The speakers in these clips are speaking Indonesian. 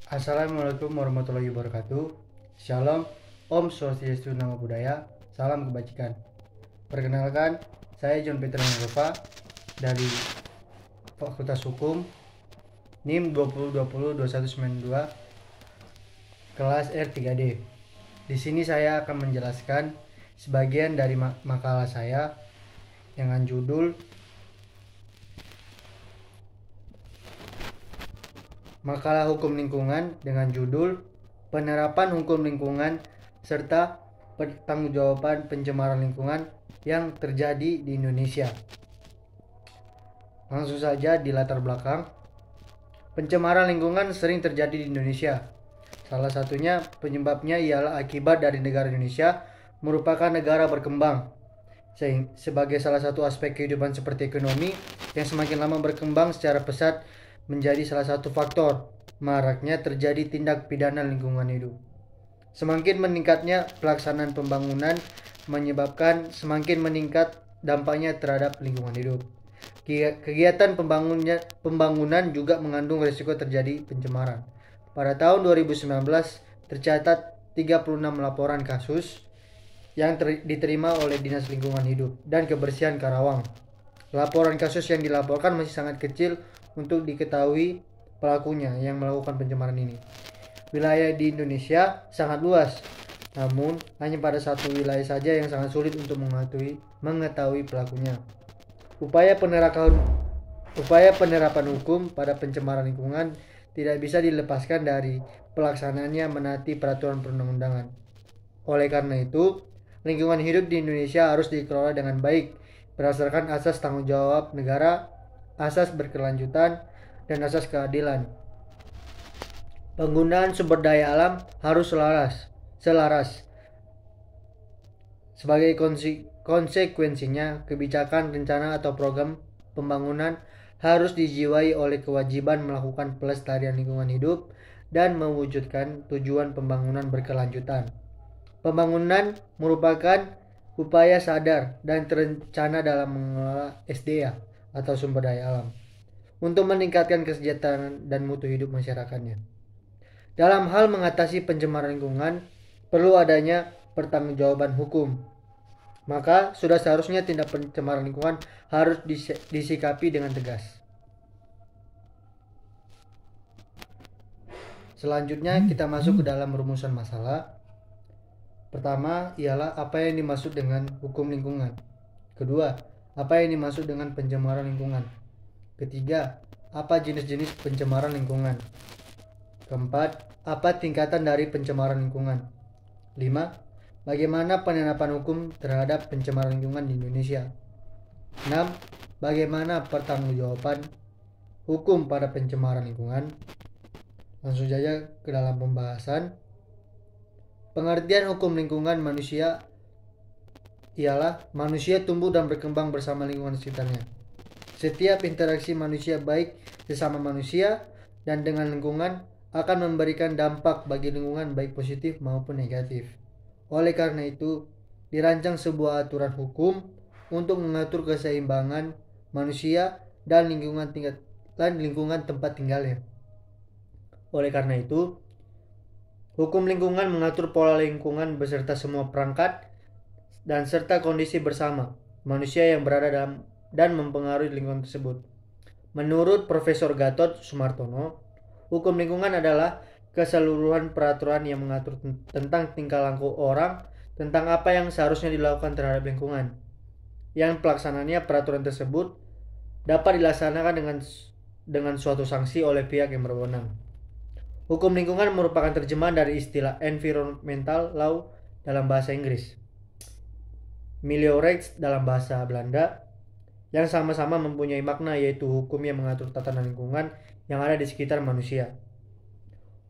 Assalamualaikum warahmatullahi wabarakatuh. Shalom, Om Swastiastu, Namo Buddhaya, salam kebajikan. Perkenalkan, saya John Peter Manggova dari Fakultas Hukum, NIM 2020-2192, kelas R3D. Di sini saya akan menjelaskan sebagian dari makalah saya dengan judul Makalah Hukum Lingkungan dengan judul Penerapan Hukum Lingkungan serta Pertanggungjawaban Pencemaran Lingkungan yang terjadi di Indonesia. Langsung saja di latar belakang. Pencemaran lingkungan sering terjadi di Indonesia. Salah satunya penyebabnya ialah akibat dari negara Indonesia merupakan negara berkembang. Sebagai salah satu aspek kehidupan seperti ekonomi yang semakin lama berkembang secara pesat menjadi salah satu faktor maraknya terjadi tindak pidana lingkungan hidup. Semakin meningkatnya pelaksanaan pembangunan menyebabkan semakin meningkat dampaknya terhadap lingkungan hidup. Kegiatan pembangunan juga mengandung risiko terjadi pencemaran. Pada tahun 2019 tercatat 36 laporan kasus yang diterima oleh Dinas Lingkungan Hidup dan Kebersihan Karawang. Laporan kasus yang dilaporkan masih sangat kecil untuk diketahui pelakunya yang melakukan pencemaran ini. Wilayah di Indonesia sangat luas, namun hanya pada satu wilayah saja yang sangat sulit untuk mengetahui pelakunya. Upaya penerapan hukum pada pencemaran lingkungan tidak bisa dilepaskan dari pelaksanaannya menaati peraturan perundang-undangan. Oleh karena itu, lingkungan hidup di Indonesia harus dikelola dengan baik berdasarkan asas tanggung jawab negara, asas berkelanjutan, dan asas keadilan. Penggunaan sumber daya alam harus selaras. Sebagai konsekuensinya, kebijakan, rencana, atau program pembangunan harus dijiwai oleh kewajiban melakukan pelestarian lingkungan hidup dan mewujudkan tujuan pembangunan berkelanjutan. Pembangunan merupakan upaya sadar dan terencana dalam mengelola SDA atau sumber daya alam untuk meningkatkan kesejahteraan dan mutu hidup masyarakatnya. Dalam hal mengatasi pencemaran lingkungan, perlu adanya pertanggungjawaban hukum. Maka sudah seharusnya tindak pencemaran lingkungan harus disikapi dengan tegas. Selanjutnya kita masuk ke dalam rumusan masalah. Pertama ialah apa yang dimaksud dengan hukum lingkungan. Kedua, apa yang dimaksud dengan pencemaran lingkungan. Ketiga, apa jenis-jenis pencemaran lingkungan. Keempat, apa tingkatan dari pencemaran lingkungan. 5. Bagaimana penerapan hukum terhadap pencemaran lingkungan di Indonesia. 6. Bagaimana pertanggungjawaban hukum pada pencemaran lingkungan. Langsung saja ke dalam pembahasan. Pengertian hukum lingkungan manusia ialah manusia tumbuh dan berkembang bersama lingkungan sekitarnya. Setiap interaksi manusia baik sesama manusia dan dengan lingkungan akan memberikan dampak bagi lingkungan baik positif maupun negatif. Oleh karena itu, dirancang sebuah aturan hukum untuk mengatur keseimbangan manusia dan lingkungan tempat tinggalnya. Oleh karena itu, hukum lingkungan mengatur pola lingkungan beserta semua perangkat dan serta kondisi bersama manusia yang berada dalam dan mempengaruhi lingkungan tersebut. Menurut Profesor Gatot Sumartono, hukum lingkungan adalah keseluruhan peraturan yang mengatur tentang tingkah laku orang, tentang apa yang seharusnya dilakukan terhadap lingkungan. Yang pelaksanaannya peraturan tersebut dapat dilaksanakan dengan suatu sanksi oleh pihak yang berwenang. Hukum lingkungan merupakan terjemahan dari istilah environmental law dalam bahasa Inggris, Milieurecht dalam bahasa Belanda, yang sama-sama mempunyai makna yaitu hukum yang mengatur tatanan lingkungan yang ada di sekitar manusia.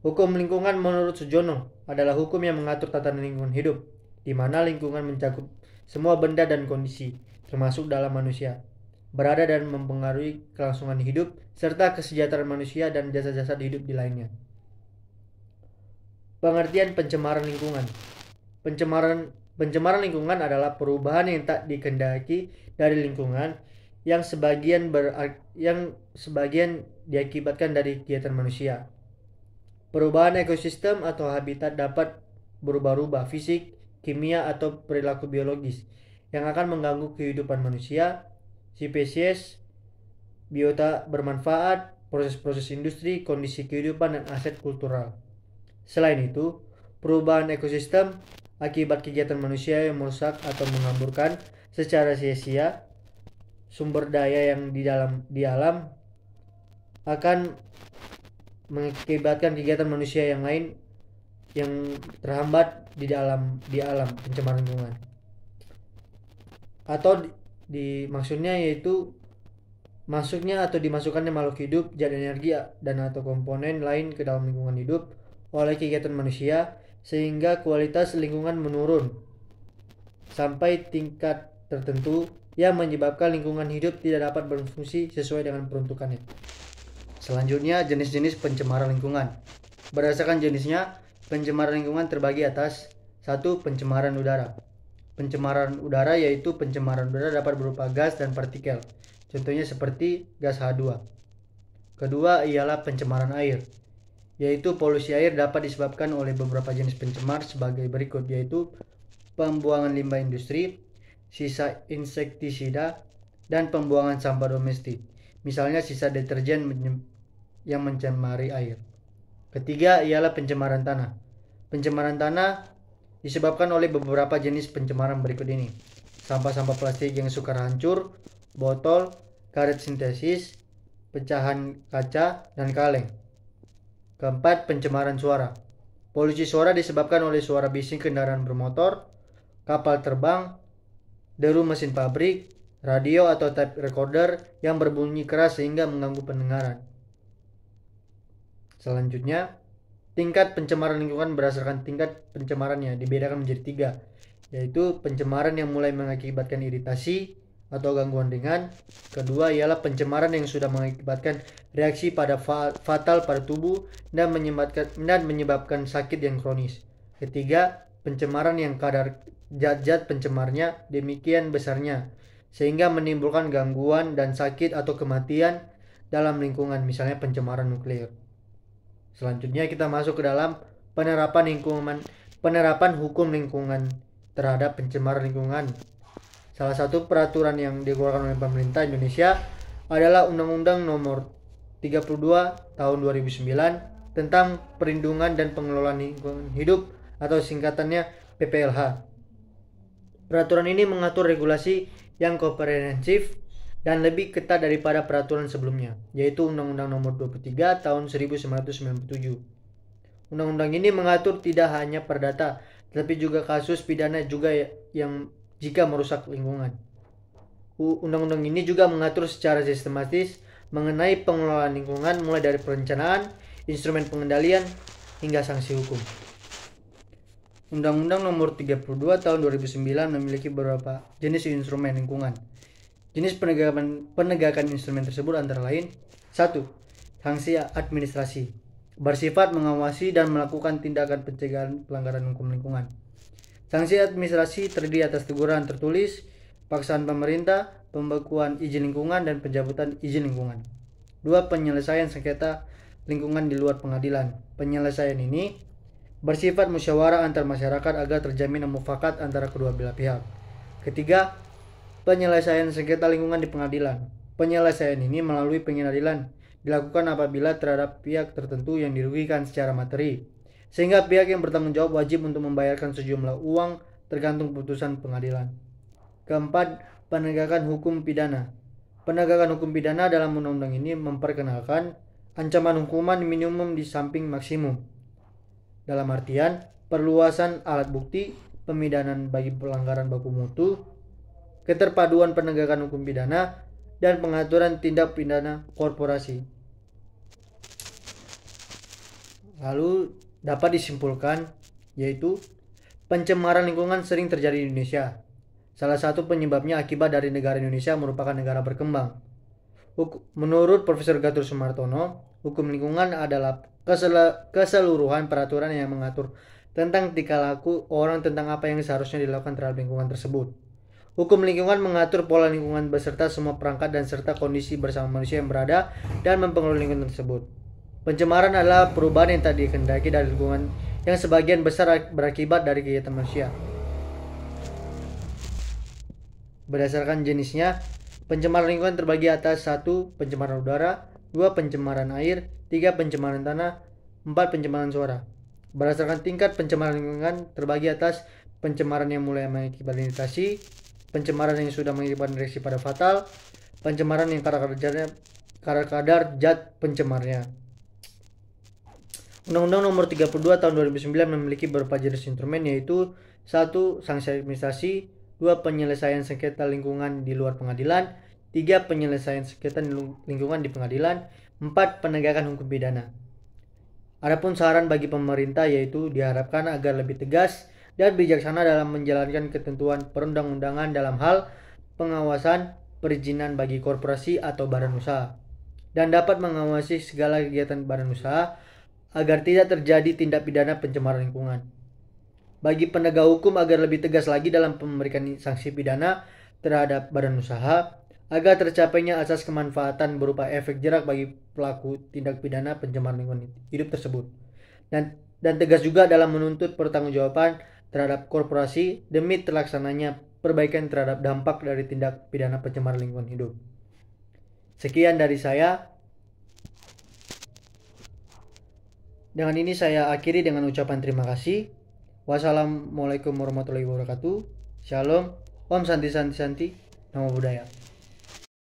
Hukum lingkungan menurut Sujono adalah hukum yang mengatur tatanan lingkungan hidup, di mana lingkungan mencakup semua benda dan kondisi, termasuk dalam manusia, berada dan mempengaruhi kelangsungan hidup serta kesejahteraan manusia dan jasa-jasa hidup di lainnya. Pengertian pencemaran lingkungan. Pencemaran lingkungan adalah perubahan yang tak dikehendaki dari lingkungan yang sebagian diakibatkan dari kegiatan manusia. Perubahan ekosistem atau habitat dapat berubah-ubah fisik, kimia, atau perilaku biologis yang akan mengganggu kehidupan manusia, spesies, biota bermanfaat, proses-proses industri, kondisi kehidupan, dan aset kultural. Selain itu, perubahan ekosistem akibat kegiatan manusia yang merusak atau mengaburkan secara sia-sia sumber daya yang di alam akan mengakibatkan kegiatan manusia yang lain yang terhambat di alam pencemaran lingkungan. Atau maksudnya yaitu masuknya atau dimasukkannya makhluk hidup, zat energi, dan atau komponen lain ke dalam lingkungan hidup oleh kegiatan manusia sehingga kualitas lingkungan menurun sampai tingkat tertentu yang menyebabkan lingkungan hidup tidak dapat berfungsi sesuai dengan peruntukannya. Selanjutnya, jenis-jenis pencemaran lingkungan. Berdasarkan jenisnya, pencemaran lingkungan terbagi atas 1. Pencemaran udara. Pencemaran udara yaitu pencemaran udara dapat berupa gas dan partikel. Contohnya seperti gas H2. Kedua ialah pencemaran air, yaitu polusi air dapat disebabkan oleh beberapa jenis pencemar sebagai berikut, yaitu pembuangan limbah industri, sisa insektisida, dan pembuangan sampah domestik. Misalnya sisa deterjen yang mencemari air. Ketiga ialah pencemaran tanah. Pencemaran tanah disebabkan oleh beberapa jenis pencemaran berikut ini. Sampah-sampah plastik yang sukar hancur, botol, karet sintesis, pecahan kaca, dan kaleng. Keempat, pencemaran suara. Polusi suara disebabkan oleh suara bising kendaraan bermotor, kapal terbang, deru mesin pabrik, radio atau tape recorder yang berbunyi keras sehingga mengganggu pendengaran. Selanjutnya, tingkat pencemaran lingkungan berdasarkan tingkat pencemarannya dibedakan menjadi 3, yaitu pencemaran yang mulai mengakibatkan iritasi atau gangguan ringan. Kedua ialah pencemaran yang sudah mengakibatkan reaksi fatal pada tubuh dan menyebabkan sakit yang kronis. Ketiga, pencemaran yang kadar zat-zat pencemarnya demikian besarnya sehingga menimbulkan gangguan dan sakit atau kematian dalam lingkungan, misalnya pencemaran nuklir. Selanjutnya kita masuk ke dalam penerapan hukum lingkungan terhadap pencemaran lingkungan. Salah satu peraturan yang dikeluarkan oleh pemerintah Indonesia adalah Undang-Undang Nomor 32 Tahun 2009 tentang Perlindungan dan Pengelolaan Lingkungan Hidup atau singkatannya PPLH. Peraturan ini mengatur regulasi yang komprehensif dan lebih ketat daripada peraturan sebelumnya, yaitu Undang-Undang Nomor 23 Tahun 1997. Undang-undang ini mengatur tidak hanya perdata, tetapi juga kasus pidana juga yang jika merusak lingkungan. Undang-undang ini juga mengatur secara sistematis mengenai pengelolaan lingkungan mulai dari perencanaan, instrumen pengendalian, hingga sanksi hukum. Undang-Undang Nomor 32 Tahun 2009 memiliki beberapa jenis instrumen lingkungan. Jenis penegakan instrumen tersebut antara lain: 1. Sanksi administrasi, bersifat mengawasi dan melakukan tindakan pencegahan pelanggaran hukum lingkungan. Sanksi administrasi terdiri atas teguran tertulis, paksaan pemerintah, pembekuan izin lingkungan, dan pencabutan izin lingkungan. 2. Penyelesaian sengketa lingkungan di luar pengadilan. Penyelesaian ini bersifat musyawarah antar masyarakat agar terjamin mufakat antara kedua belah pihak. Ketiga, penyelesaian sengketa lingkungan di pengadilan. Penyelesaian ini melalui pengadilan dilakukan apabila terhadap pihak tertentu yang dirugikan secara materi, sehingga pihak yang bertanggung jawab wajib untuk membayarkan sejumlah uang tergantung putusan pengadilan. Keempat, penegakan hukum pidana. Penegakan hukum pidana dalam undang-undang ini memperkenalkan ancaman hukuman minimum di samping maksimum. Dalam artian, perluasan alat bukti, pemidanan bagi pelanggaran baku mutu, keterpaduan penegakan hukum pidana, dan pengaturan tindak pidana korporasi. Lalu dapat disimpulkan yaitu pencemaran lingkungan sering terjadi di Indonesia. Salah satu penyebabnya akibat dari negara Indonesia merupakan negara berkembang. Menurut Profesor Gatot Sumartono, hukum lingkungan adalah keseluruhan peraturan yang mengatur tentang tingkah laku orang tentang apa yang seharusnya dilakukan terhadap lingkungan tersebut. Hukum lingkungan mengatur pola lingkungan beserta semua perangkat dan serta kondisi bersama manusia yang berada dan mempengaruhi lingkungan tersebut. Pencemaran adalah perubahan yang tak dikehendaki dari lingkungan yang sebagian besar berakibat dari kegiatan manusia. Berdasarkan jenisnya, pencemaran lingkungan terbagi atas 1. Pencemaran udara, 2. Pencemaran air, 3. Pencemaran tanah, 4. Pencemaran suara. Berdasarkan tingkat pencemaran lingkungan terbagi atas pencemaran yang mulai mengakibatkan iritasi, pencemaran yang sudah mengakibatkan reaksi pada fatal, pencemaran yang kadar zat pencemarnya. Undang-Undang Nomor 32 Tahun 2009 memiliki beberapa jenis instrumen, yaitu 1. Sanksi administrasi, 2. Penyelesaian sengketa lingkungan di luar pengadilan, 3. Penyelesaian sengketa lingkungan di pengadilan, 4. Penegakan hukum pidana. Adapun saran bagi pemerintah yaitu diharapkan agar lebih tegas dan bijaksana dalam menjalankan ketentuan perundang-undangan dalam hal pengawasan perizinan bagi korporasi atau badan usaha, dan dapat mengawasi segala kegiatan badan usaha agar tidak terjadi tindak pidana pencemaran lingkungan. Bagi penegak hukum agar lebih tegas lagi dalam memberikan sanksi pidana terhadap badan usaha agar tercapainya asas kemanfaatan berupa efek jerak bagi pelaku tindak pidana pencemaran lingkungan hidup tersebut. Dan tegas juga dalam menuntut pertanggungjawaban terhadap korporasi demi terlaksananya perbaikan terhadap dampak dari tindak pidana pencemaran lingkungan hidup. Sekian dari saya. Dengan ini saya akhiri dengan ucapan terima kasih. Wassalamualaikum warahmatullahi wabarakatuh. Shalom. Om Santi Santi Santi. Namo Buddhaya.